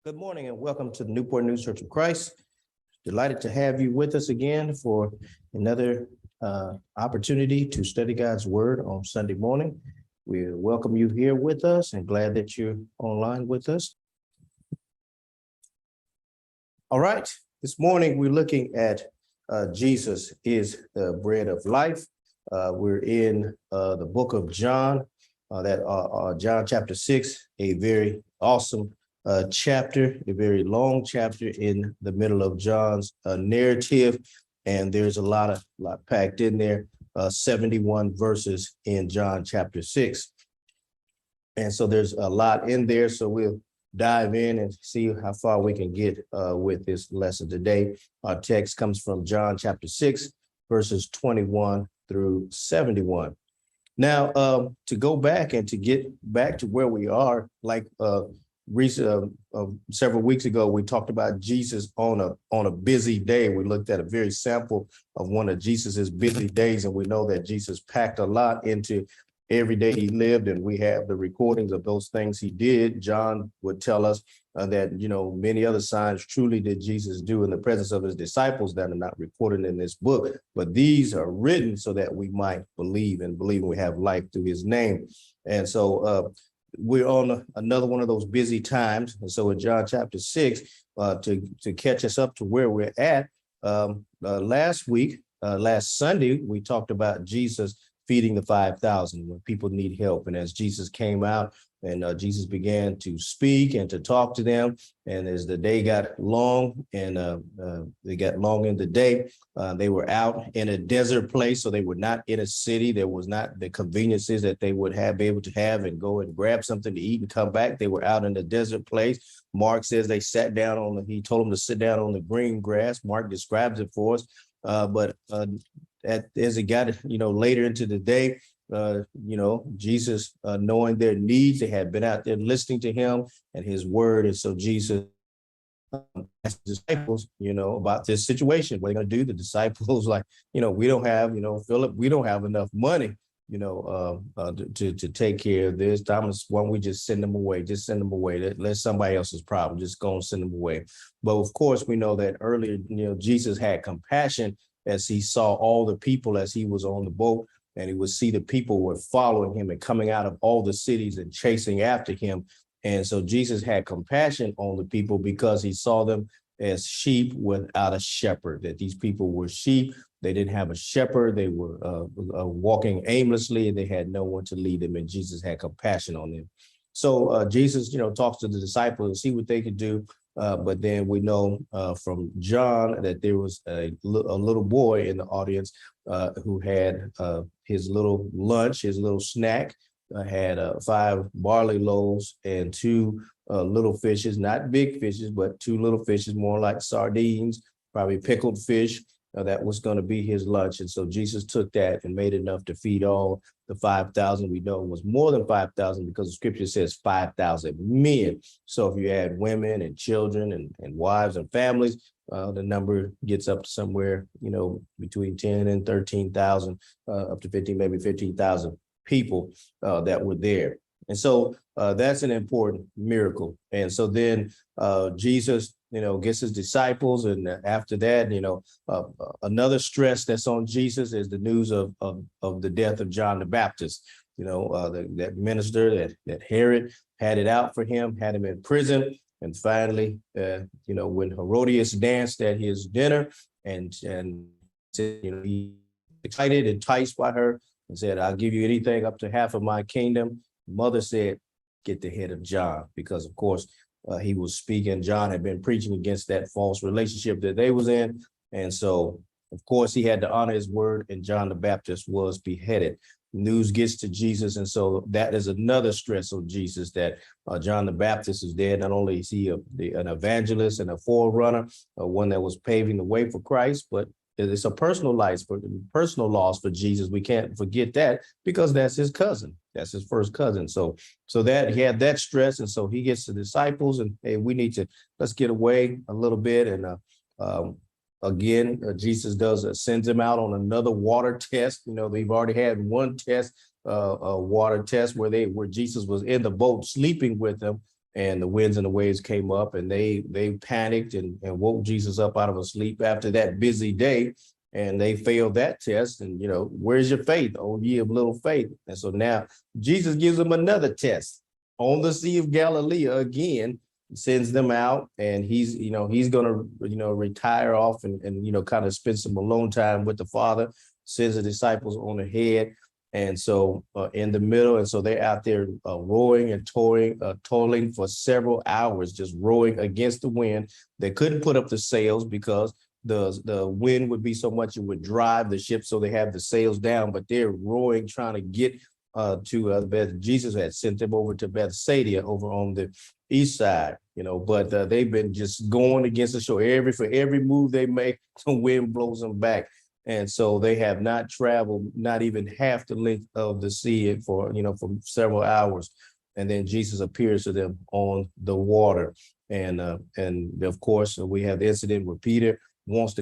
Good morning and welcome to the Newport News Church of Christ. Delighted to have you with us again for another opportunity to study God's Word on Sunday morning. We welcome you here with us and glad that you're online with us. All right, this morning we're looking at Jesus is the bread of life. We're in the book of John, John chapter 6, a very awesome chapter, a very long chapter in the middle of John's narrative, and there's a lot packed in there. 71 verses in John chapter 6, and so there's a lot in there. So we'll dive in and see how far we can get with this lesson today. Our text comes from John chapter 6, verses 21 through 71. Now, to go back and to get back to where we are, like several weeks ago, we talked about Jesus on a busy day. We looked at a very sample of one of Jesus's busy days, and we know that Jesus packed a lot into every day he lived, and we have the recordings of those things he did. John would tell us that, many other signs truly did Jesus do in the presence of his disciples that are not recorded in this book, but these are written so that we might believe and we have life through his name. And so we're on another one of those busy times. And so in John chapter 6, to catch us up to where we're at, last Sunday, we talked about Jesus feeding the 5,000 when people need help. And as Jesus came out and Jesus began to speak and to talk to them, and as the day got long and they got long in the day, they were out in a desert place. So they were not in a city. There was not the conveniences that they would be able to have and go and grab something to eat and come back. They were out in a desert place. Mark says they sat down he told them to sit down on the green grass. Mark describes it for us. As it got, later into the day, Jesus, knowing their needs, they had been out there listening to him and his word. And so Jesus asked the disciples, about this situation. What are they going to do? The disciples we don't have, Philip, we don't have enough money, to take care of this. Thomas, why don't we just send them away? Just send them away. Let somebody else's problem. Just go and send them away. But of course, we know that earlier, Jesus had compassion as he saw all the people as he was on the boat, and he would see the people were following him and coming out of all the cities and chasing after him. And so Jesus had compassion on the people because he saw them as sheep without a shepherd, that these people were sheep. They didn't have a shepherd. They were walking aimlessly, and they had no one to lead them, and Jesus had compassion on them. So Jesus, talks to the disciples and see what they could do. But then we know from John that there was a little boy in the audience who had his little lunch, his little snack, had 5 barley loaves and 2 little fishes, not big fishes, but 2 little fishes, more like sardines, probably pickled fish. That was going to be his lunch. And so Jesus took that and made enough to feed all the 5,000. We know it was more than 5,000 because the scripture says 5,000 men. So if you add women and children and wives and families, the number gets up to somewhere, between 10 and 13,000, up to 15, maybe 15,000 people that were there. And so that's an important miracle. And so then Jesus, gets his disciples. And after that, another stress that's on Jesus is the news of the death of John the Baptist. That minister that Herod had it out for him, had him in prison. And finally, when Herodias danced at his dinner and he excited, enticed by her and said, "I'll give you anything up to half of my kingdom." Mother said, "Get the head of John," because of course he was speaking. John had been preaching against that false relationship that they was in. And so, of course, he had to honor his word, and John the Baptist was beheaded. News gets to Jesus. And so that is another stress on Jesus, that John the Baptist is dead. Not only is he an evangelist and a forerunner, one that was paving the way for Christ, but it's a personal loss for Jesus. We can't forget that because that's his cousin. That's his first cousin. So that he had that stress. And so he gets the disciples and, hey, let's get away a little bit. And again, Jesus sends him out on another water test. They've already had one test, a water test where Jesus was in the boat sleeping with them. and the winds and the waves came up, and they panicked and woke Jesus up out of a sleep after that busy day. And they failed that test. And, where's your faith? Oh, ye of little faith. And so now Jesus gives them another test on the Sea of Galilee again, sends them out, and he's going to, retire off and kind of spend some alone time with the Father, sends the disciples on ahead. And so in the middle, and so they're out there rowing and toiling for several hours, just rowing against the wind. They couldn't put up the sails because the wind would be so much it would drive the ship, so they have the sails down, but they're rowing, trying to get to Jesus had sent them over to Bethsaida over on the east side, but they've been just going against the shore. For every move they make, the wind blows them back. And so they have not traveled not even half the length of the sea for several hours. And then Jesus appears to them on the water. And of course, we have the incident where Peter wants to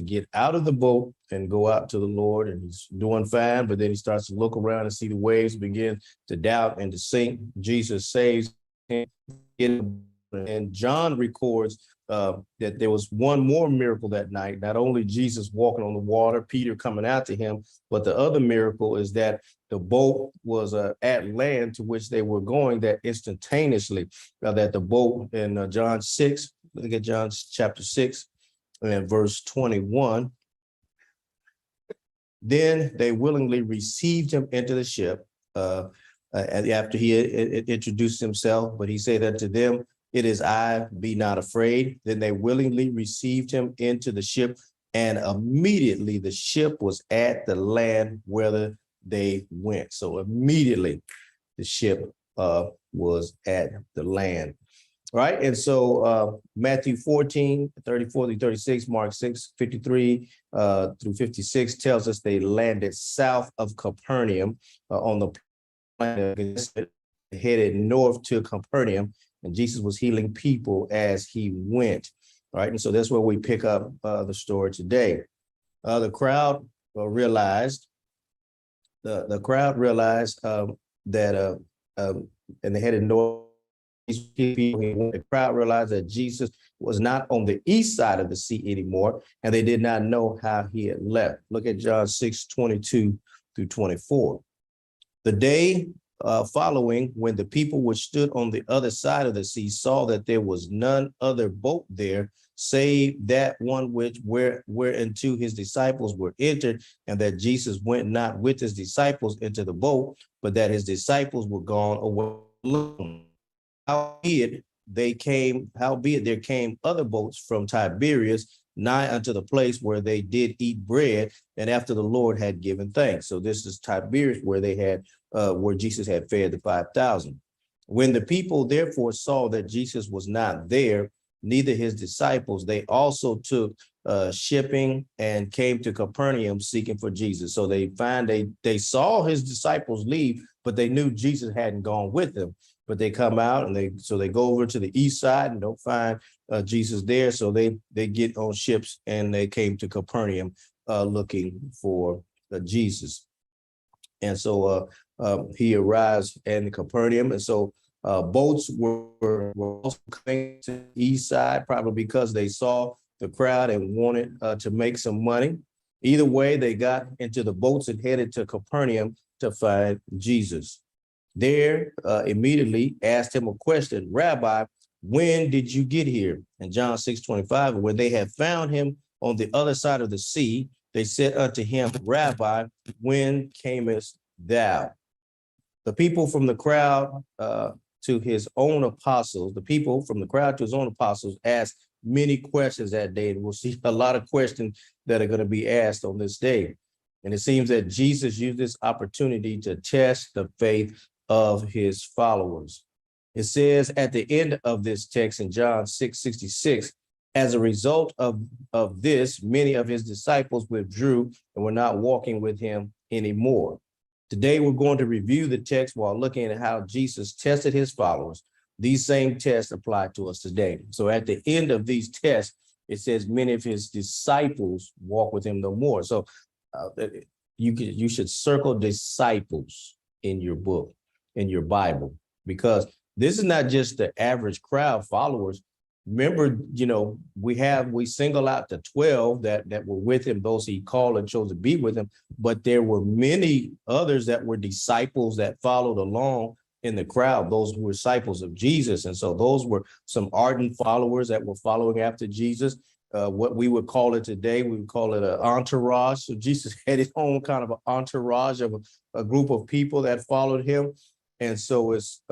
get out of the boat and go out to the Lord, and he's doing fine, but then he starts to look around and see the waves begin to doubt and to sink. Jesus saves him. And John records that there was one more miracle that night. Not only Jesus walking on the water, Peter coming out to him, but the other miracle is that the boat was at land to which they were going, that instantaneously, that the boat in John 6, look at John chapter 6 and verse 21. Then they willingly received him into the ship after he had introduced himself, but he said unto them, "It is I, be not afraid." Then they willingly received him into the ship, and immediately the ship was at the land whither they went. So immediately the ship was at the land. Right. And so Matthew 14, 34 through 36, Mark 6, 53 through 56 tells us they landed south of Capernaum on the planet, headed north to Capernaum, and Jesus was healing people as he went. Right. And so that's where we pick up the story today. The crowd realized that and they headed north. The crowd realized that Jesus was not on the east side of the sea anymore, and they did not know how he had left. Look at John 6, 22 through 24. The day following, when the people which stood on the other side of the sea saw that there was none other boat there, save that one whereinto his disciples were entered, and that Jesus went not with his disciples into the boat, but that his disciples were gone away alone. Howbeit there came other boats from Tiberias nigh unto the place where they did eat bread, and after the Lord had given thanks. So this is Tiberias, where Jesus had fed the 5,000. When the people therefore saw that Jesus was not there, neither his disciples, they also took shipping and came to Capernaum seeking for Jesus. So they saw his disciples leave, but they knew Jesus hadn't gone with them. But they come out and they go over to the east side and don't find Jesus there. So they get on ships and they came to Capernaum looking for Jesus. And so he arrives in Capernaum. And so boats were also coming to the east side, probably because they saw the crowd and wanted to make some money. Either way, they got into the boats and headed to Capernaum to find Jesus. There immediately asked him a question, "Rabbi, when did you get here?" And John 6:25, when they had found him on the other side of the sea, they said unto him, "Rabbi, when camest thou?" The people from the crowd to his own apostles, asked many questions that day, and we'll see a lot of questions that are going to be asked on this day. And it seems that Jesus used this opportunity to test the faith of his followers. It says at the end of this text in John 6:66, as a result of this, many of his disciples withdrew and were not walking with him anymore. Today, we're going to review the text while looking at how Jesus tested his followers. These same tests apply to us today. So at the end of these tests, it says many of his disciples walk with him no more. So you should circle disciples in your book, in your Bible, because This is not just the average crowd followers. Remember, we single out the 12 that were with him, those he called and chose to be with him, but there were many others that were disciples that followed along in the crowd, those who were disciples of Jesus. And so those were some ardent followers that were following after Jesus. What we would call it today, we would call it an entourage. So Jesus had his own kind of an entourage of a group of people that followed him. And so it's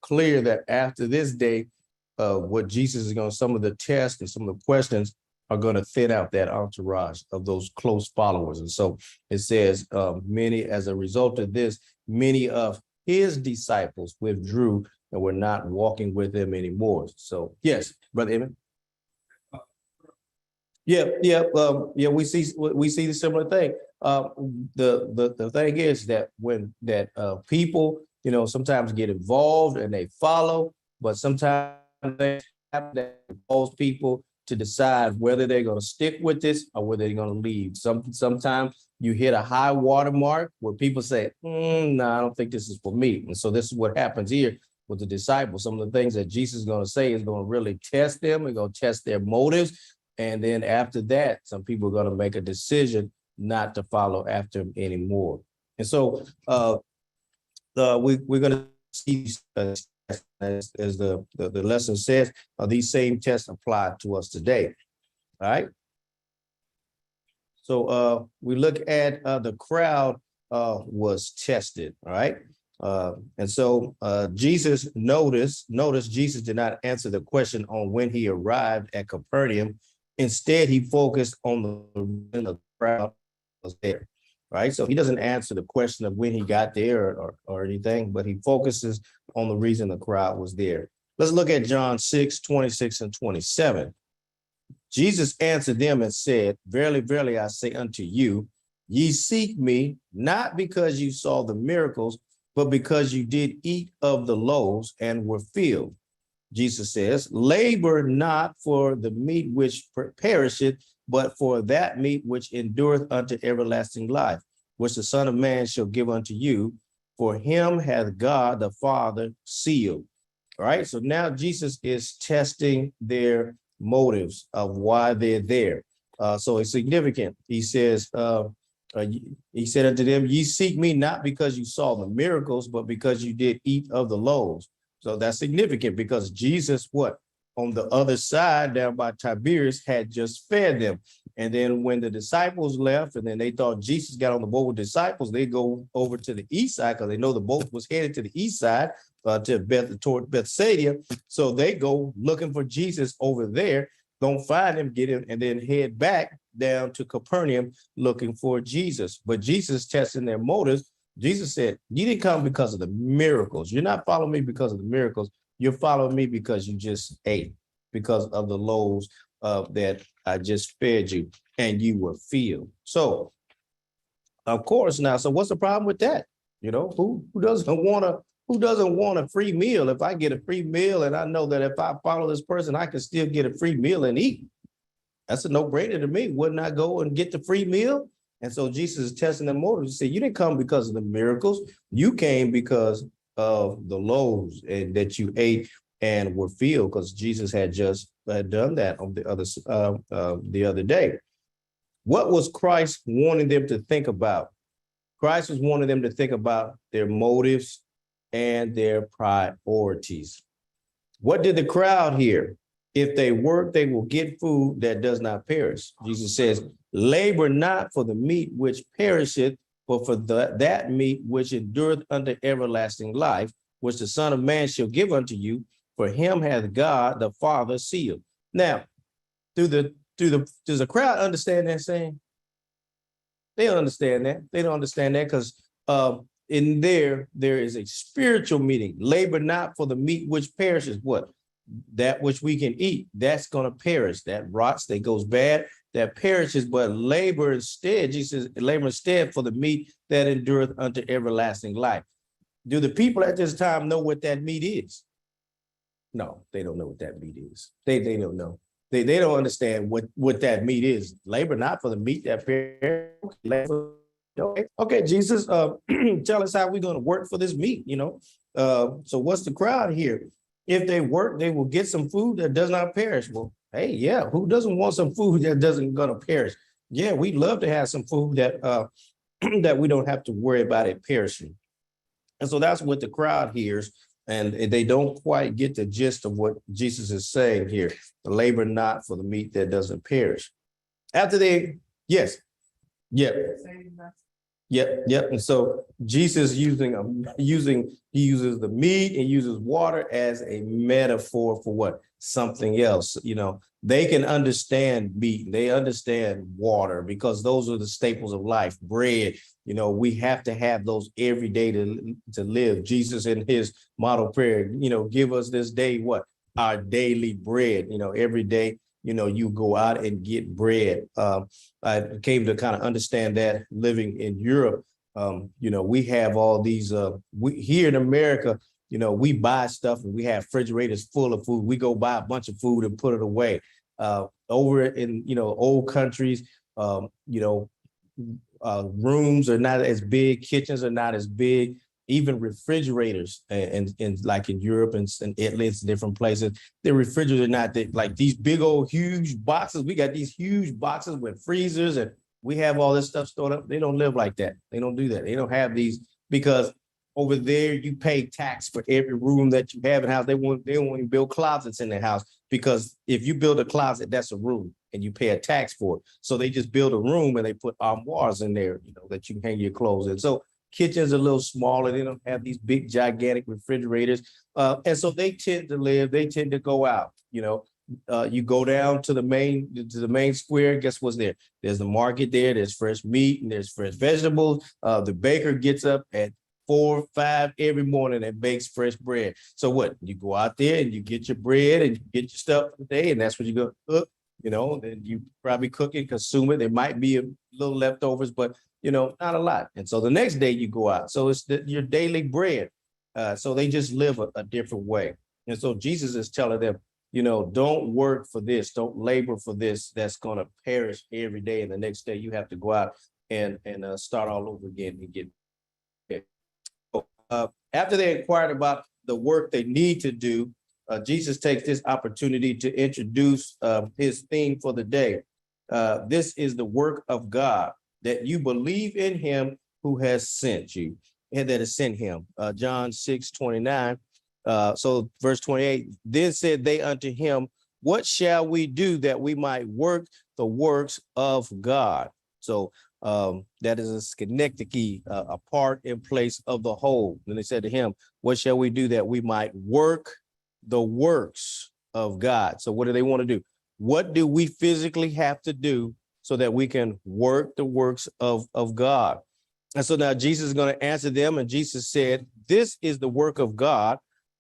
clear that after this day, what Jesus is going to, some of the tests and some of the questions are going to thin out that entourage of those close followers. And so it says, many, as a result of this, many of his disciples withdrew and were not walking with him anymore. So, yes, Brother Evan. Yeah, we see the similar thing. The thing is that when people, sometimes get involved and they follow, but sometimes they have that cause people to decide whether they're going to stick with this or whether they're going to leave. Sometimes you hit a high water mark where people say, no, I don't think this is for me. And so this is what happens here with the disciples. Some of the things that Jesus is going to say is going to really test them and going to test their motives. And then after that, some people are going to make a decision not to follow after him anymore. And so we're going to see, as the lesson says, these same tests apply to us today. All right. So we look at the crowd was tested. All right. And so Jesus notice Jesus did not answer the question on when he arrived at Capernaum. Instead, he focused on the crowd was there, right? So he doesn't answer the question of when he got there or anything, but he focuses on the reason the crowd was there. Let's look at John 6:26 and 27. Jesus answered them and said, verily, verily, I say unto you, ye seek me not because you saw the miracles, but because you did eat of the loaves and were filled. Jesus says, labor not for the meat which perisheth, but for that meat which endureth unto everlasting life, which the Son of Man shall give unto you. For him hath God the Father sealed. All right, so now Jesus is testing their motives of why they're there. So it's significant. He says, he said unto them, ye seek me not because you saw the miracles, but because you did eat of the loaves. So that's significant because Jesus, on the other side down by Tiberias, had just fed them. And then when the disciples left and then they thought Jesus got on the boat with disciples, they go over to the east side because they know the boat was headed to the east side toward Bethsaida. So they go looking for Jesus over there, don't find him, get him, and then head back down to Capernaum looking for Jesus. But Jesus testing their motives. Jesus said, you didn't come because of the miracles. You're not following me because of the miracles. You're following me because you just ate, because of the loaves that I just fed you and you were filled. So, of course, now, so what's the problem with that? Who doesn't want a free meal? If I get a free meal and I know that if I follow this person, I can still get a free meal and eat. That's a no-brainer to me. Wouldn't I go and get the free meal? And so Jesus is testing their motives. He said, you didn't come because of the miracles. You came because of the loaves that you ate and were filled, because Jesus had just done that on the other day. What was Christ wanting them to think about? Christ was wanting them to think about their motives and their priorities. What did the crowd hear? If they work, they will get food that does not perish. Jesus says, labor not for the meat which perisheth, but for that meat which endureth unto everlasting life, which the Son of Man shall give unto you. For him hath God the Father sealed. Now, does the crowd understand that saying? They don't understand that. They don't understand that because in there is a spiritual meaning. Labor not for the meat which perishes. What? That which we can eat, that's going to perish. That rots, that goes bad, that perishes. But labor instead, Jesus says, labor instead for the meat that endureth unto everlasting life. Do the people at this time know what that meat is? No, they don't know what that meat is. They don't know. They don't understand what that meat is. Labor not for the meat that perishes, Okay, Jesus, tell us how we're going to work for this meat, you know. So what's the crowd here? If they work, they will get some food that does not perish. Well, hey, yeah, who doesn't want some food that doesn't gonna perish? Yeah, we'd love to have some food that that we don't have to worry about it perishing. And so that's what the crowd hears, and they don't quite get the gist of what Jesus is saying here. Labor not for the meat that doesn't perish. After they, yes, yeah, yep. And so Jesus he uses the meat and uses water as a metaphor for what? Something else. You know, they can understand meat, they understand water because those are the staples of life. Bread, you know, we have to have those every day to live. Jesus in his model prayer, you know, give us this day what? Our daily bread, you know, every day, you know, you go out and get bread. I came to kind of understand that living in Europe. You know, we have all these, we here in America, you know, we buy stuff and we have refrigerators full of food. We go buy a bunch of food and put it away. Over in, you know, old countries, you know, rooms are not as big, kitchens are not as big, even refrigerators, and like in Europe and Italy, it's different places. The refrigerators are not that, like these big old huge boxes. We got these huge boxes with freezers, and we have all this stuff stored up. They don't live like that. They don't do that. They don't have these because over there you pay tax for every room that you have in the house. They don't want to build closets in the house because if you build a closet, that's a room and you pay a tax for it. So they just build a room and they put armoires in there, you know, that you can hang your clothes in. So kitchens are a little smaller. They don't have these big, gigantic refrigerators. And so they tend to go out, you know. You go down to the main square. Guess what's there? There's the market there. There's fresh meat and there's fresh vegetables. The baker gets up at 4, 5 every morning and bakes fresh bread. So what? You go out there and you get your bread and you get your stuff for the day, and that's what you go cook. You know, then you probably cook it, consume it. There might be a little leftovers, but you know, not a lot. And so the next day you go out. So it's your daily bread. So they just live a different way. And so Jesus is telling them, you know, don't work for this, don't labor for this that's going to perish every day. And the next day you have to go out and start all over again and get it. After they inquired about the work they need to do, Jesus takes this opportunity to introduce his theme for the day. This is the work of God, that you believe in him who has sent you and that has sent him. John 6:29. So verse 28, then said they unto him, what shall we do that we might work the works of God? So that is a synecdoche, a part in place of the whole. And they said to him, what shall we do that we might work the works of God? So what do they want to do? What do we physically have to do so that we can work the works of God? And so now Jesus is going to answer them. And Jesus said, this is the work of God,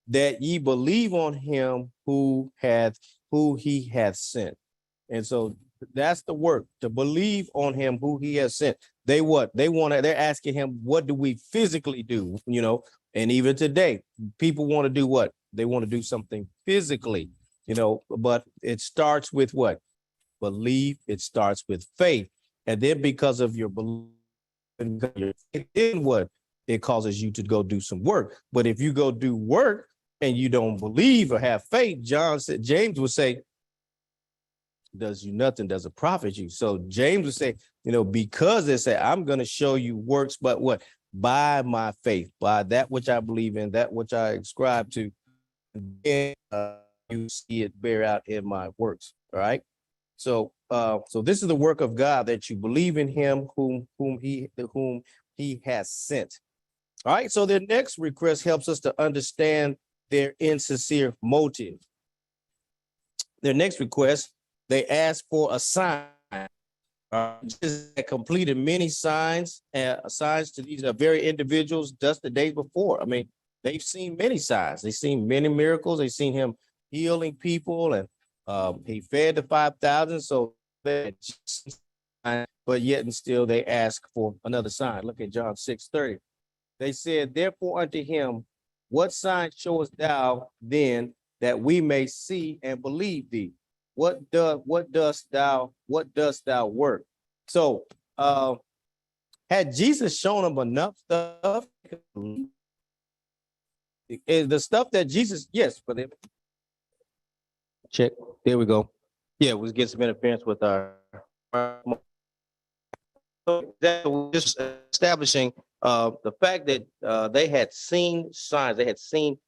that ye believe on him who he hath sent. And so that's the work, to believe on him who he has sent. They're asking him, what do we physically do? You know, and even today, people want to do what? They want to do something physically, you know, but it starts with what? Belief. It starts with faith. And then because of your belief, then what? It causes you to go do some work. But if you go do work and you don't believe or have faith, James would say, does you nothing, does it profit you? So James would say, you know, because they say, I'm going to show you works, but what? By my faith, by that which I believe in, that which I ascribe to, and you see it bear out in my works. All right. So this is the work of God, that you believe in him whom he has sent. All right. So their next request helps us to understand their insincere motive. Their next request, they ask for a sign. Jesus had completed many signs to these very individuals just the day before. I mean, they've seen many signs. They've seen many miracles. They've seen him healing people, and he fed the 5,000. So but yet and still they ask for another sign. Look at John 6:30. They said, therefore unto him, what sign showest thou then, that we may see and believe thee? What dost thou work? So Had Jesus shown them enough stuff, the stuff that Jesus, yes, but check. There we go. Yeah, we get some interference with our. So that was just establishing the fact that they had seen signs. They had seen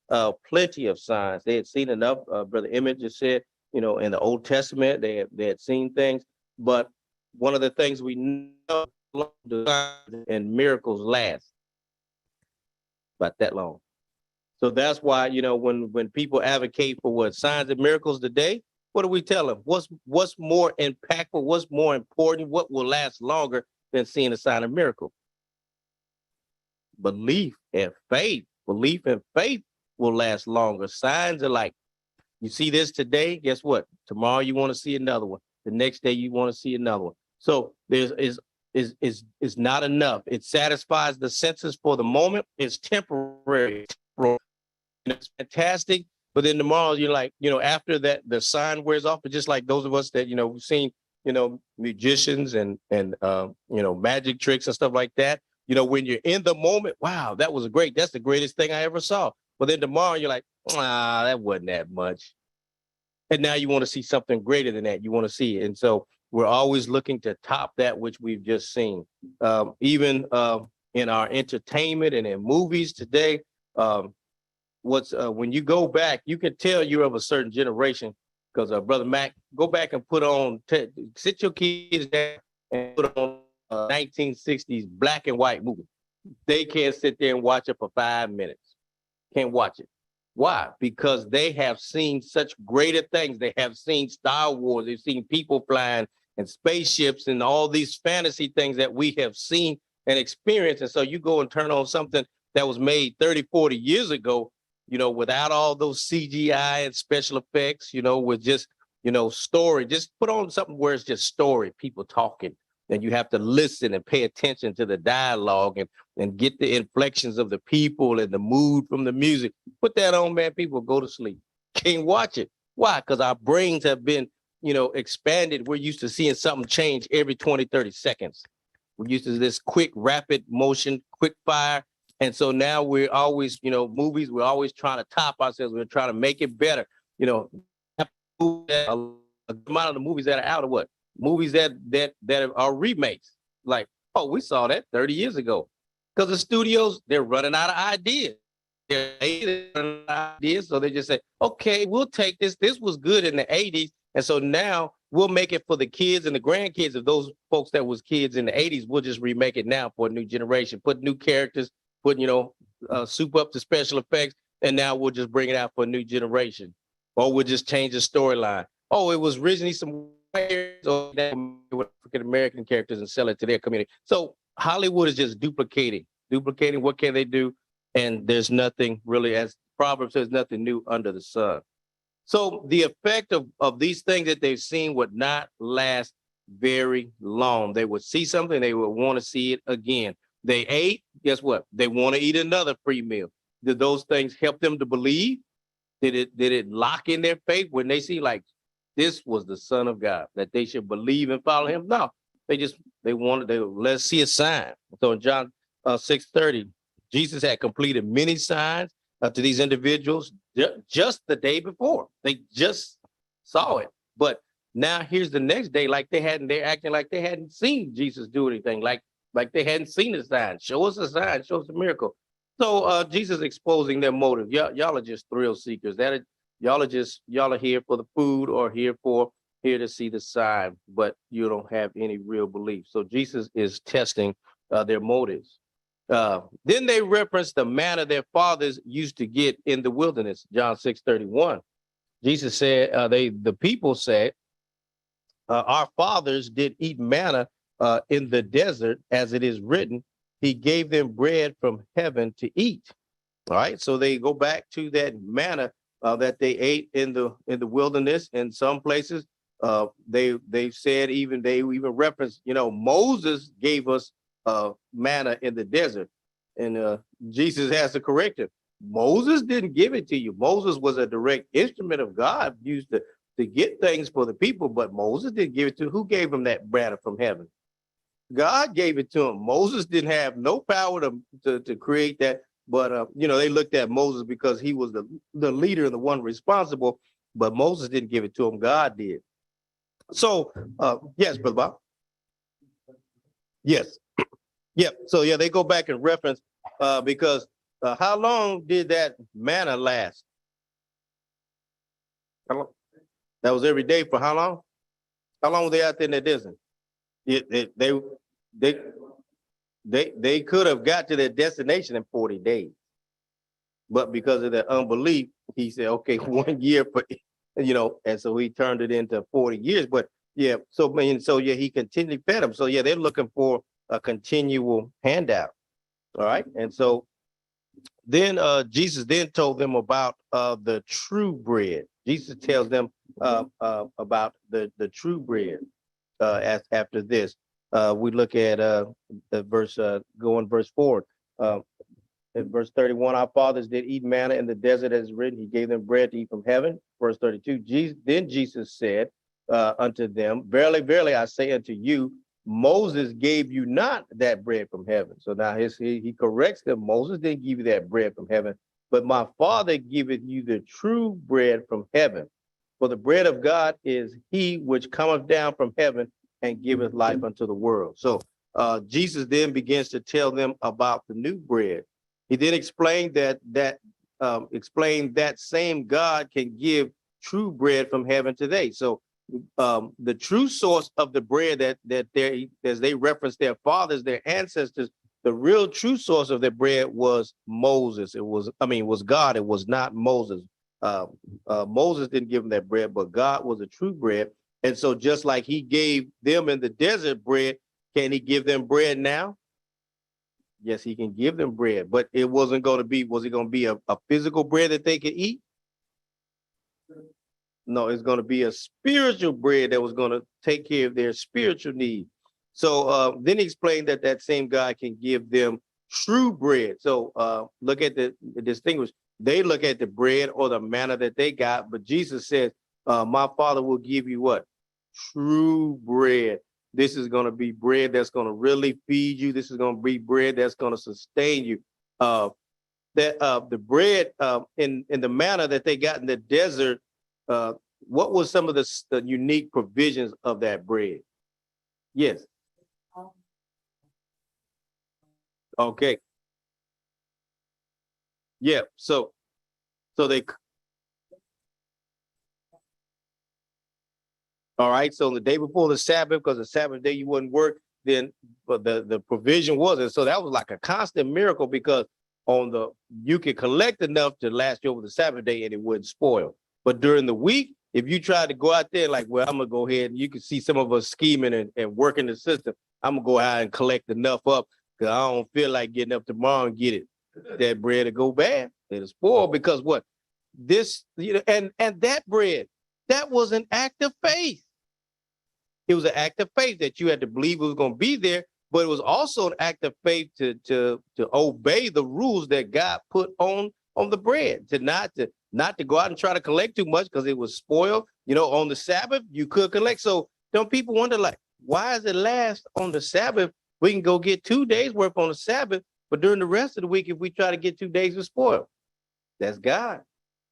plenty of signs. They had seen enough. Brother Emmett just said, in the Old Testament, they had seen things. But one of the things we know, and miracles last about that long. So that's why, when people advocate for what signs and miracles today, what do we tell them? What's more impactful? What's more important? What will last longer than seeing a sign of miracle? Belief and faith. Belief and faith will last longer. Signs are like, you see this today, guess what? Tomorrow you want to see another one. The next day you want to see another one. So there's is not enough. It satisfies the senses for the moment. It's temporary. It's fantastic. But then tomorrow you're like, after that, the sign wears off. But just like those of us that, we've seen, musicians and magic tricks and stuff like that. When you're in the moment, wow, that was great. That's the greatest thing I ever saw. But then tomorrow you're like, that wasn't that much. And now you want to see something greater than that. You want to see it. And so we're always looking to top that which we've just seen. Even in our entertainment and in movies today, when you go back, you can tell you're of a certain generation because Brother Mac, go back and sit your kids down and put on 1960s black and white movie. They can't sit there and watch it for 5 minutes. Can't watch it. Why? Because they have seen such greater things. They have seen Star Wars. They've seen people flying and spaceships and all these fantasy things that we have seen and experienced. And so you go and turn on something that was made 30, 40 years ago, without all those CGI and special effects, with just, story. Just put on something where it's just story, people talking. And you have to listen and pay attention to the dialogue and get the inflections of the people and the mood from the music. Put that on, man. People go to sleep. Can't watch it. Why? Because our brains have been, expanded. We're used to seeing something change every 20, 30 seconds. We're used to this quick, rapid motion, quick fire. And so now we're always, movies, we're always trying to top ourselves. We're trying to make it better. A amount of the movies that are out of what? Movies that are remakes. Like, oh, we saw that 30 years ago. Because the studios, they're running out of ideas. They're running out of ideas. So they just say, okay, we'll take this. This was good in the 80s. And so now we'll make it for the kids and the grandkids of those folks that was kids in the 80s. We'll just remake it now for a new generation, put new characters, put, soup up the special effects. And now we'll just bring it out for a new generation. Or we'll just change the storyline. Oh, it was originally some African American characters and sell it to their community. So Hollywood is just duplicating. What can they do? And there's nothing really, as Proverbs says, nothing new under the sun. So the effect of these things that they've seen would not last very long. They would see something, they would want to see it again. They ate, guess what? They want to eat another free meal. Did those things help them to believe? Did it lock in their faith when they see like this was the Son of God, that they should believe and follow him? No, let's see a sign. So in John 6:30, Jesus had completed many signs to these individuals just the day before. They just saw it. But now here's the next day, they're acting like they hadn't seen Jesus do anything, like they hadn't seen a sign. Show us a sign, show us a miracle. So Jesus exposing their motive. Y'all are just thrill seekers. Y'all are here for the food or here to see the sign, but you don't have any real belief. So Jesus is testing their motives. Then they reference the manna their fathers used to get in the wilderness, John 6:31. Jesus said, the people said, our fathers did eat manna in the desert, as it is written, he gave them bread from heaven to eat. All right, so they go back to that manna that they ate in the wilderness. In some places, they even reference, Moses gave us manna in the desert, and Jesus has to correct it. Moses didn't give it to you. Moses was a direct instrument of God used to get things for the people, but Moses didn't give it to. Who gave him that manna from heaven? God gave it to him. Moses didn't have no power to create that. But they looked at Moses because he was the leader and the one responsible. But Moses didn't give it to him. God did. So yes, Brother Bob. Yes. Yep. So yeah, they go back and reference because how long did that manna last? How long? That was every day for how long? How long were they out there in the desert? They they could have got to their destination in 40 days, but because of their unbelief, he said, "Okay, 1 year for and so he turned it into 40 years." But yeah, so yeah, he continually fed them. So yeah, they're looking for a continual handout. All right, and so then Jesus then told them about the true bread. Jesus tells them about the true bread. After this, we look at the verse, verse 4. In verse 31, our fathers did eat manna in the desert as written. He gave them bread to eat from heaven. Verse 32, then Jesus said unto them, verily, verily, I say unto you, Moses gave you not that bread from heaven. So now he corrects them. Moses didn't give you that bread from heaven, but my Father giveth you the true bread from heaven. For the bread of God is he which cometh down from heaven and giveth life unto the world. So Jesus then begins to tell them about the new bread. He then explained that same God can give true bread from heaven today. So the true source of the bread that they, as they reference their fathers, their ancestors, the real true source of their bread was Moses. Was God. It was not Moses. Moses didn't give them that bread, but God was a true bread. And so just like he gave them in the desert bread, can he give them bread now? Yes, he can give them bread, but it wasn't going to be, was it going to be a physical bread that they could eat? No, it's going to be a spiritual bread that was going to take care of their spiritual need. So then he explained that same God can give them true bread. So look at the distinguish. They look at the bread or the manna that they got, but Jesus says, my Father will give you what? True bread. This is going to be bread that's going to really feed you. This is going to be bread that's going to sustain you. The bread in the manna that they got in the desert, what was some of the unique provisions of that bread? Yes. Okay. Yeah. So they. All right. So the day before the Sabbath, because the Sabbath day you wouldn't work, then but the provision was, and so that was like a constant miracle because you could collect enough to last you over the Sabbath day and it wouldn't spoil. But during the week, if you tried to go out there like, well, I'm gonna go ahead, and you can see some of us scheming and working the system. I'm gonna go out and collect enough up because I don't feel like getting up tomorrow and get it. That bread to go bad, it'll spoil because what? This, and that bread, that was an act of faith. It was an act of faith that you had to believe it was going to be there, but it was also an act of faith to obey the rules that God put on the bread, to not to go out and try to collect too much because it was spoiled. On the Sabbath you could collect. So don't people wonder, like, why does it last on the Sabbath? We can go get 2 days worth on the Sabbath, but during the rest of the week, if we try to get 2 days, it's spoiled. That's God,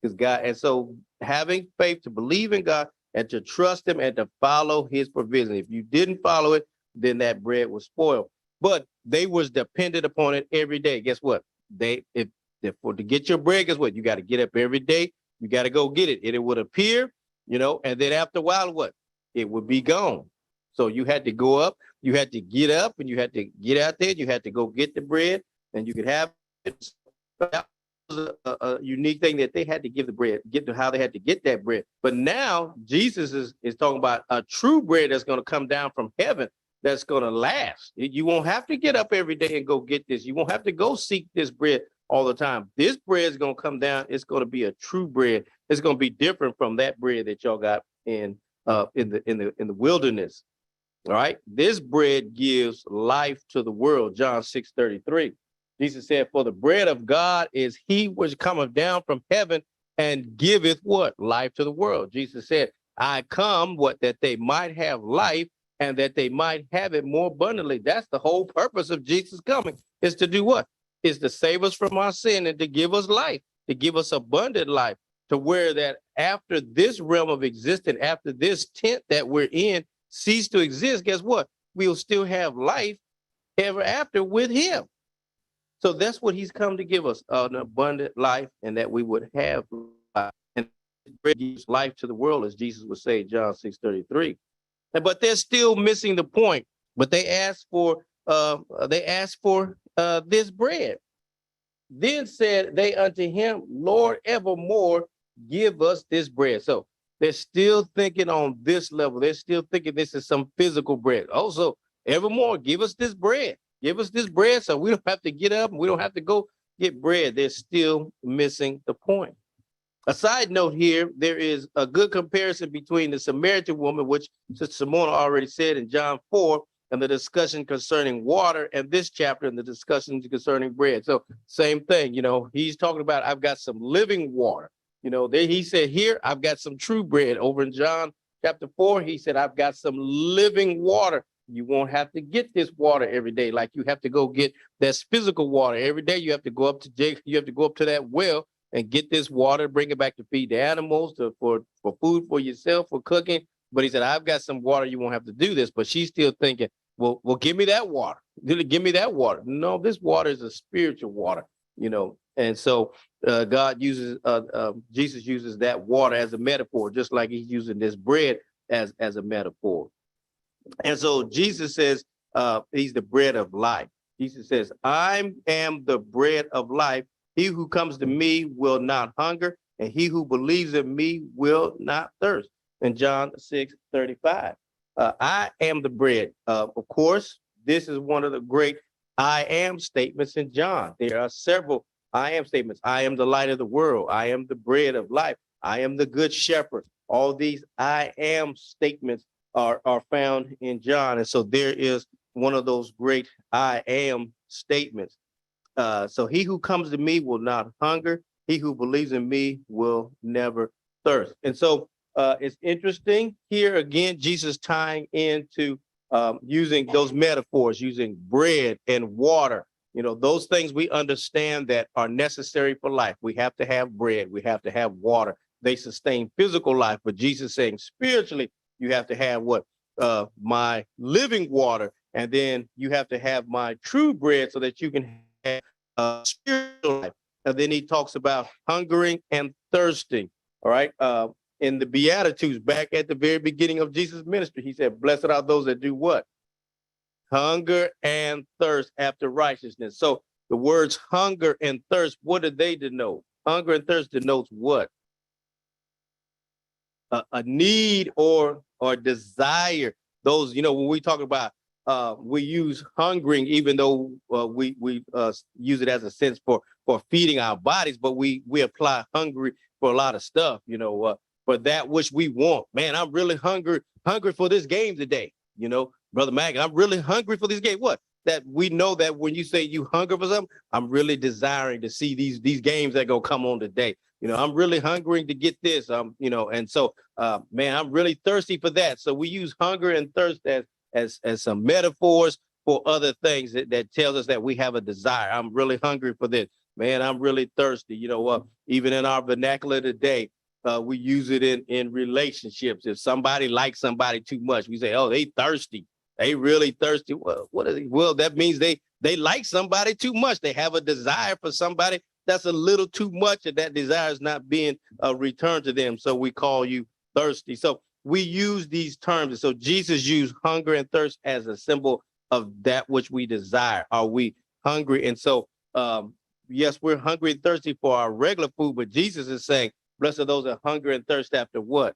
because God. And so having faith to believe in God and to trust him and to follow his provision. If you didn't follow it, then that bread was spoiled. But they was dependent upon it every day. Guess what? To get your bread, guess what? You got to get up every day. You got to go get it. And it would appear, and then after a while, what? It would be gone. So you had to go up, you had to get up, and you had to get out there. You had to go get the bread, and you could have it. That was a unique thing that they had to give the bread, get to how they had to get that bread. But now Jesus is talking about a true bread that's going to come down from heaven, that's going to last. You won't have to get up every day and go get this. You won't have to go seek this bread all the time. This bread is going to come down. It's going to be a true bread. It's going to be different from that bread that y'all got in the wilderness. All right. This bread gives life to the world. John 6:33. Jesus said, for the bread of God is he which cometh down from heaven and giveth what? Life to the world. Jesus said, I come that they might have life and that they might have it more abundantly. That's the whole purpose of Jesus coming, is to do what? Is to save us from our sin and to give us life, to give us abundant life, to where that after this realm of existence, after this tent that we're in cease to exist, guess what? We'll still have life ever after with him. So that's what he's come to give us, an abundant life, and that we would have life. And gives life to the world, as Jesus would say, John 6:33. But they're still missing the point. But they asked for this bread. Then said they unto him, Lord, evermore give us this bread. So they're still thinking on this level. They're still thinking this is some physical bread. Also, evermore give us this bread. Give us this bread so we don't have to get up and we don't have to go get bread. They're still missing the point. A side note here, there is a good comparison between the Samaritan woman, which Sister Simona already said in John 4, and the discussion concerning water, and this chapter and the discussion concerning bread. So same thing, he's talking about, I've got some living water. There he said, here, I've got some true bread. Over in John chapter 4, he said, I've got some living water. You won't have to get this water every day like you have to go get that physical water every day. You have to go up to that well and get this water, bring it back to feed the animals, for food for yourself, for cooking. But he said, I've got some water. You won't have to do this. But she's still thinking, well, give me that water. Give me that water. No, this water is a spiritual water, And so Jesus uses that water as a metaphor, just like he's using this bread as a metaphor. And so Jesus says, he's the bread of life. Jesus says, I am the bread of life. He who comes to me will not hunger, and he who believes in me will not thirst. In John 6:35, I am the bread. Of course, this is one of the great I am statements in John. There are several I am statements. I am the light of the world. I am the bread of life. I am the good shepherd. All these I am statements are found in John. And so there is one of those great I am statements. So he who comes to me will not hunger. He who believes in me will never thirst. And so it's interesting here again, Jesus tying into using those metaphors, using bread and water. Those things we understand that are necessary for life. We have to have bread. We have to have water. They sustain physical life. But Jesus saying spiritually, you have to have what? My living water. And then you have to have my true bread so that you can have spiritual life. And then he talks about hungering and thirsting. All right. In the Beatitudes, back at the very beginning of Jesus' ministry, he said, blessed are those that do what? Hunger and thirst after righteousness. So the words hunger and thirst, what do they denote? Hunger and thirst denotes what? A need or desire. Those, when we talk about we use hungering, even though we use it as a sense for feeding our bodies, but we apply hungry for a lot of stuff, for that which we want. Man, I'm really hungry for this game today. Brother Mac, I'm really hungry for this game. What? That we know that when you say you hunger for something, I'm really desiring to see these games that go come on today. I'm really hungering to get this. And so man, I'm really thirsty for that. So we use hunger and thirst as some metaphors for other things that tells us that we have a desire. I'm really hungry for this. Man, I'm really thirsty. Even in our vernacular today, we use it in relationships. If somebody likes somebody too much, we say, oh, they thirsty. They really thirsty. Well, what are they? Well, that means they like somebody too much. They have a desire for somebody that's a little too much, and that desire is not being returned to them. So we call you thirsty. So we use these terms. And so Jesus used hunger and thirst as a symbol of that which we desire. Are we hungry? And so, yes, we're hungry and thirsty for our regular food, but Jesus is saying, blessed are those that hunger and thirst after what?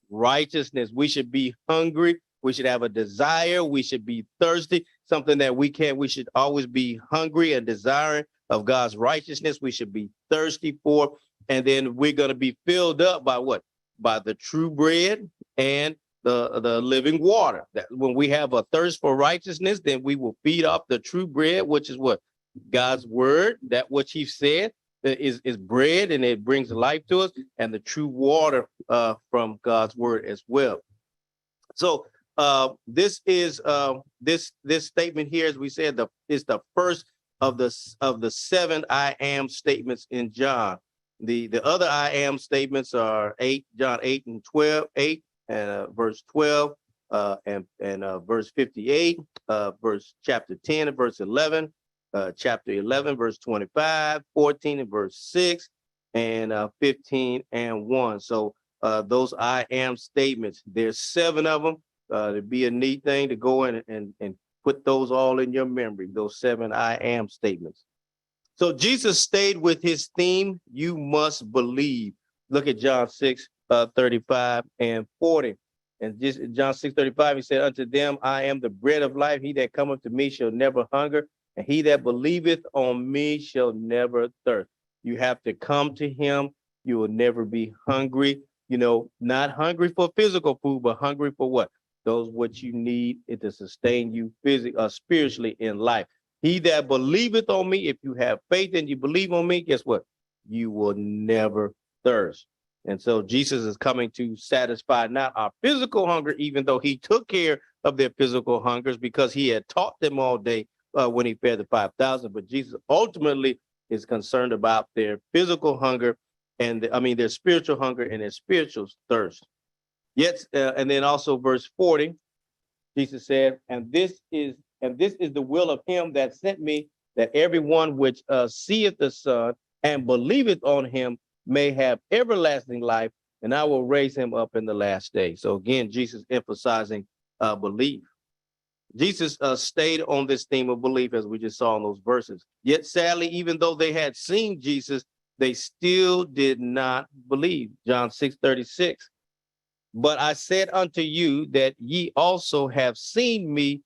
Righteousness. We should be hungry. We should have a desire. We should be thirsty, something that we should always be hungry and desiring of God's righteousness. We should be thirsty for, and then we're going to be filled up by what? By the true bread and the living water. That when we have a thirst for righteousness, then we will feed off the true bread, which is what? God's word, that which he said is bread, and it brings life to us, and the true water from God's word as well. So This statement here, as we said, is the first of the seven I am statements in John. The other I am statements are John 8 and 12, 8 and verse 12, and verse 58, verse chapter 10 and verse 11, chapter 11, verse 25, 14 and verse 6, and 15 and 1. So those I am statements, there's seven of them. It'd be a neat thing to go in and put those all in your memory, those seven I am statements. So Jesus stayed with his theme, you must believe. Look at John 6, 35 and 40. And just John 6, 35, he said, unto them, I am the bread of life. He that cometh to me shall never hunger, and he that believeth on me shall never thirst. You have to come to him. You will never be hungry. You know, not hungry for physical food, but hungry for what? Those what you need to sustain you physically, spiritually in life. He that believeth on me, if you have faith and you believe on me, guess what? You will never thirst. And so Jesus is coming to satisfy not our physical hunger, even though he took care of their physical hungers because he had taught them all day when he fed the 5,000. But Jesus ultimately is concerned about their physical hunger and their spiritual hunger and their spiritual thirst. Yet, and then also verse 40, Jesus said, and this is the will of him that sent me, that everyone which seeth the Son and believeth on him may have everlasting life, and I will raise him up in the last day. So again, Jesus emphasizing belief. Jesus stayed on this theme of belief, as we just saw in those verses. Yet sadly, even though they had seen Jesus, they still did not believe. John 6:36. But I said unto you that ye also have seen me,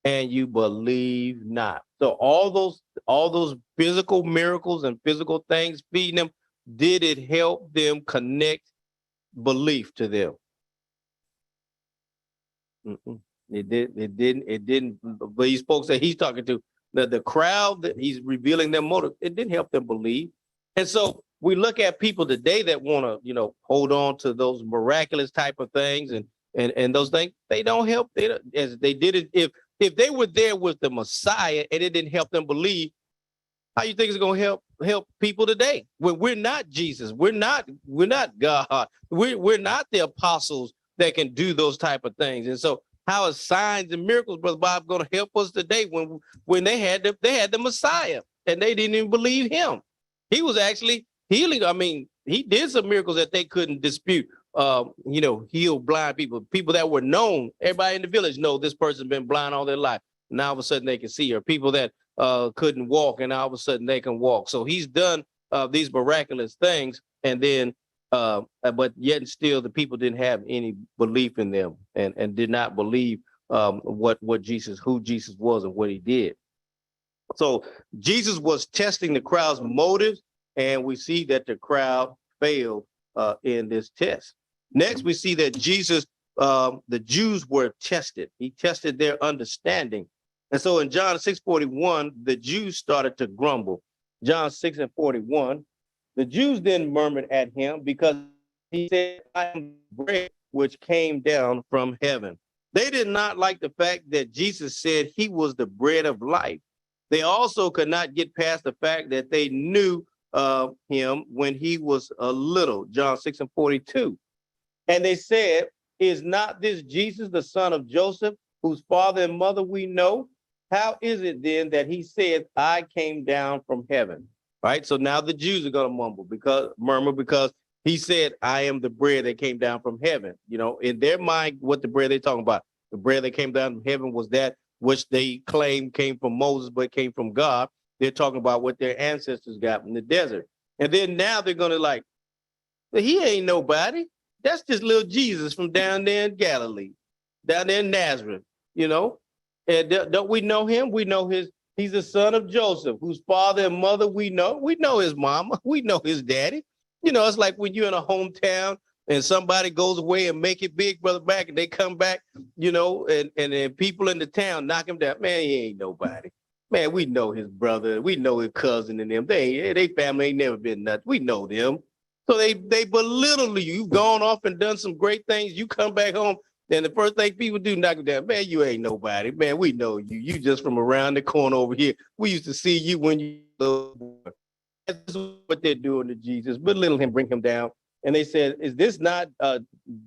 and you believe not. So all those physical miracles and physical things feeding them, did it help them connect belief to them? It didn't. But these folks that he's talking to, the crowd that he's revealing their motive, it didn't help them believe. And so we look at people today that want to, hold on to those miraculous type of things and those things. They don't help. As they did it. If they were there with the Messiah and it didn't help them believe, how you think it's going to help people today? When we're not Jesus, we're not God, we're not the apostles that can do those type of things. And so, how is signs and miracles, Brother Bob, going to help us today when they had the Messiah and they didn't even believe him? He was actually healing. I mean, he did some miracles that they couldn't dispute. Healed blind people that were known. Everybody in the village know this person's been blind all their life. Now all of a sudden they can see, or people that couldn't walk, and all of a sudden they can walk. So he's done these miraculous things, and then, but yet and still the people didn't have any belief in them, and did not believe who Jesus was and what he did. So Jesus was testing the crowd's motives, and we see that the crowd failed in this test. Next, we see that Jesus, the Jews were tested. He tested their understanding. And so in John 6:41, the Jews started to grumble. John 6:41, the Jews then murmured at him because he said, I am bread which came down from heaven. They did not like the fact that Jesus said he was the bread of life. They also could not get past the fact that they knew him when he was a little. John 6:42. And they said, is not this Jesus, the son of Joseph, whose father and mother we know? How is it then that he said, I came down from heaven? Right. So now the Jews are going to murmur because he said, I am the bread that came down from heaven. In their mind, what the bread they're talking about, the bread that came down from heaven was that which they claim came from Moses, but came from God. They're talking about what their ancestors got in the desert. And then now they're going to but he ain't nobody. That's just little Jesus from down there in Galilee, down there in Nazareth, And don't we know him? We know he's the son of Joseph, whose father and mother we know. We know his mama. We know his daddy. It's like when you're in a hometown and somebody goes away and make it big, brother, back, and they come back, and then people in the town knock him down. Man, he ain't nobody. Man, we know his brother. We know his cousin and them. They family ain't never been nothing. We know them. So they belittle you. You've gone off and done some great things. You come back home. then the first thing people do, knock him down. Man, you ain't nobody. Man, we know you. You just from around the corner over here. We used to see you when you little boy. That's what they're doing to Jesus. Belittle him, bring him down. And they said, is this not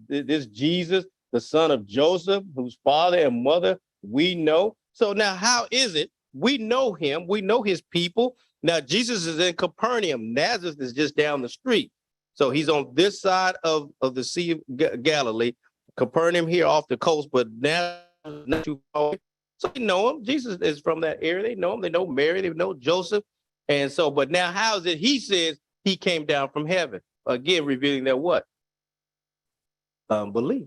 this Jesus, the son of Joseph, whose father and mother we know? So now how is it? We know him. We know his people. Now Jesus is in Capernaum. Nazareth is just down the street. So he's on this side of the Sea of Galilee. Capernaum here off the coast, but now not too far. So they know him. Jesus is from that area. They know him. They know Mary. They know Joseph. And so, but now how is it he says he came down from heaven? Again, revealing their what? Unbelief.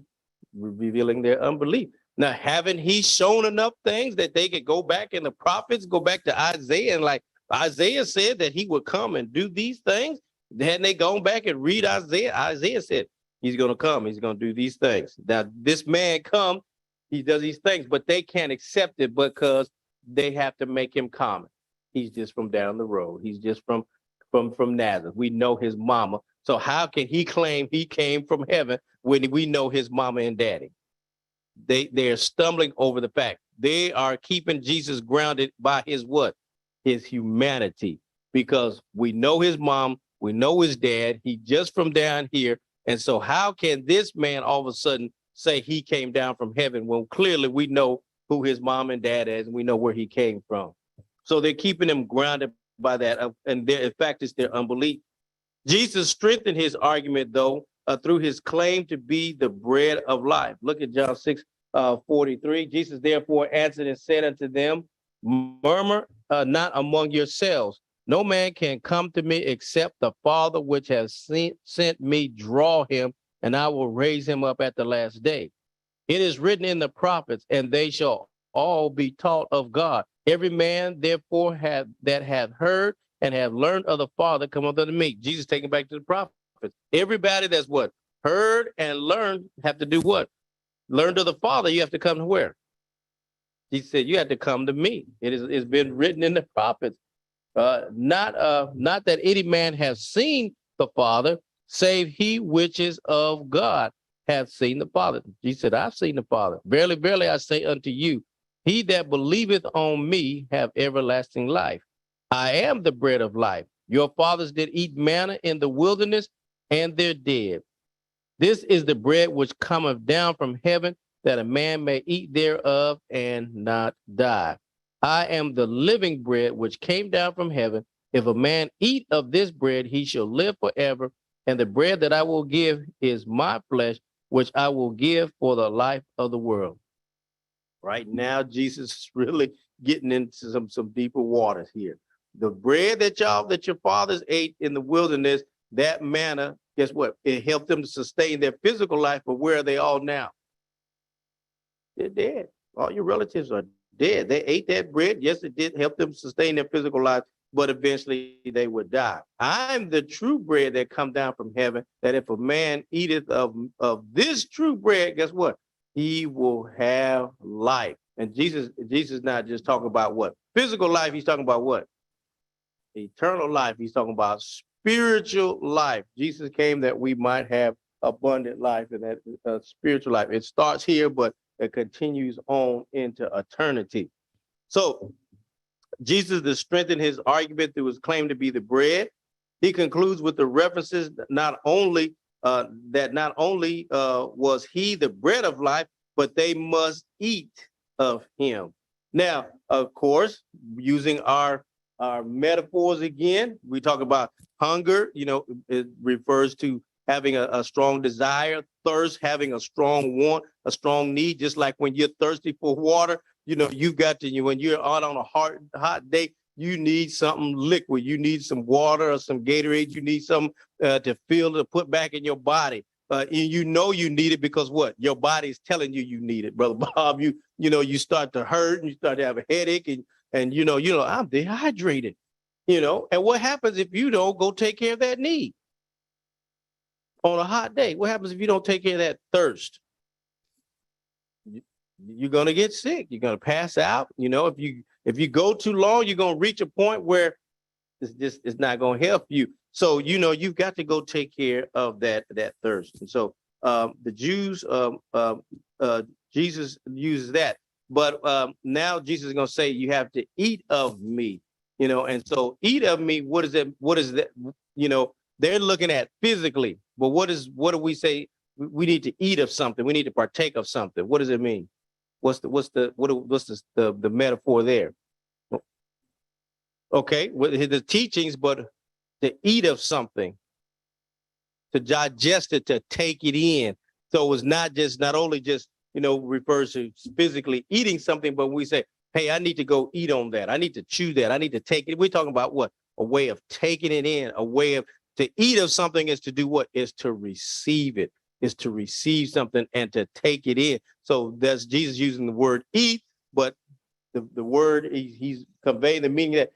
Revealing their unbelief. Now, haven't he shown enough things that they could go back in the prophets, go back to Isaiah, and like Isaiah said that he would come and do these things? Hadn't they gone back and read Isaiah? Isaiah said he's going to come. He's going to do these things. Now, this man come, he does these things, but they can't accept it because they have to make him common. He's just from down the road. He's just from Nazareth. We know his mama. So how can he claim he came from heaven when we know his mama and daddy? They're stumbling over the fact. They are keeping Jesus grounded by his what? His humanity. Because we know his mom, we know his dad, he just from down here. And so how can this man all of a sudden say he came down from heaven when clearly we know who his mom and dad is and we know where he came from? So they're keeping him grounded by that. And in fact, it's their unbelief. Jesus strengthened his argument, though, through his claim to be the bread of life. Look at John 6:43. Jesus therefore answered and said unto them, murmur not among yourselves. No man can come to me except the Father which has sent me draw him, and I will raise him up at the last day. It is written in the prophets, and they shall all be taught of God. Every man, therefore, that hath heard and have learned of the Father cometh unto me. Jesus taking back to the prophets. Everybody that's what? Heard and learned have to do what? Learned of the Father, you have to come to where? He said, you have to come to me. It's been written in the prophets. Not that any man has seen the Father, save he which is of God hath seen the Father. He said, I've seen the Father. Verily, verily, I say unto you, he that believeth on me have everlasting life. I am the bread of life. Your fathers did eat manna in the wilderness, and they're dead. This is the bread which cometh down from heaven, that a man may eat thereof and not die. I am the living bread which came down from heaven. If a man eat of this bread, he shall live forever. And the bread that I will give is my flesh, which I will give for the life of the world. Right now, Jesus is really getting into some deeper waters here. The bread that your fathers ate in the wilderness, that manna, guess what? It helped them to sustain their physical life, but where are they all now? They're dead. All your relatives are dead. They ate that bread. Yes, it did help them sustain their physical life, but eventually they would die. I'm the true bread that come down from heaven, that if a man eateth of this true bread, guess what? He will have life. And Jesus not just talking about what? Physical life, he's talking about what? Eternal life. He's talking about spiritual life. Jesus came that we might have abundant life, and that spiritual life. It starts here, but it continues on into eternity. So Jesus to strengthen his argument through his claim to be the bread. He concludes with the references not only was he the bread of life, but they must eat of him. Now, of course, using our metaphors again, we talk about hunger, it refers to having a strong desire, thirst, having a strong want, a strong need, just like when you're thirsty for water, you've got to, when you're out on a hot day, you need something liquid. You need some water or some Gatorade. You need something to put back in your body. And you need it because what? Your body is telling you need it, Brother Bob. You start to hurt and you start to have a headache and I'm dehydrated, and what happens if you don't go take care of that need on a hot day? What happens if you don't take care of that thirst? You're going to get sick. You're going to pass out. If you go too long, you're going to reach a point where it's not going to help you. So, you've got to go take care of that thirst. And so the Jews Jesus uses that. But now Jesus is going to say, you have to eat of me, and so eat of me. What is it? What is that? They're looking at physically, but what do we say? We need to eat of something. We need to partake of something. What does it mean? What's the metaphor there? Okay, with the teachings, but to eat of something, to digest it, to take it in. So it's not only just, refers to physically eating something, but we say, hey, I need to go eat on that. I need to chew that. I need to take it. We're talking about what? A way of taking it in, a way of to eat of something is to do what? Is to receive it, is to receive something and to take it in. So that's Jesus using the word eat, but the word he's conveying the meaning that,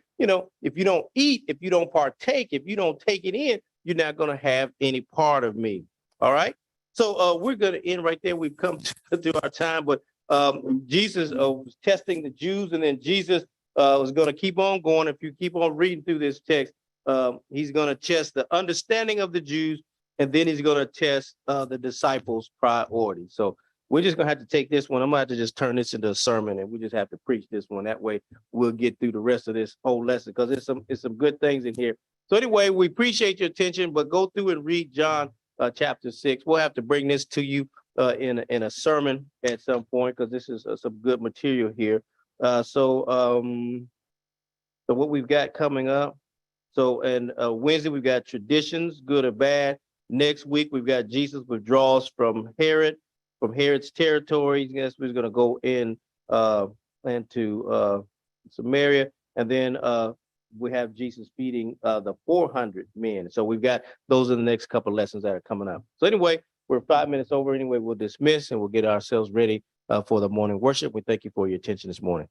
if you don't eat, if you don't partake, if you don't take it in, you're not going to have any part of me. All right. So we're going to end right there. We've come to our time, but Jesus was testing the Jews, and then Jesus was going to keep on going. If you keep on reading through this text, he's going to test the understanding of the Jews, and then he's going to test the disciples' priority. So we're just going to have to take this one. I'm going to have to just turn this into a sermon, and we just have to preach this one. That way we'll get through the rest of this whole lesson, because it's some good things in here. So anyway, we appreciate your attention, but go through and read John chapter 6. We'll have to bring this to you in a sermon at some point, because this is some good material here. So what we've got coming up. So, and Wednesday, we've got traditions, good or bad. Next week, we've got Jesus withdraws from Herod's territory. Yes, we're going to go into Samaria, and then we have Jesus feeding the 400 men. So we've got those are the next couple of lessons that are coming up. So anyway, we're 5 minutes over. Anyway, we'll dismiss and we'll get ourselves ready for the morning worship. We thank you for your attention this morning.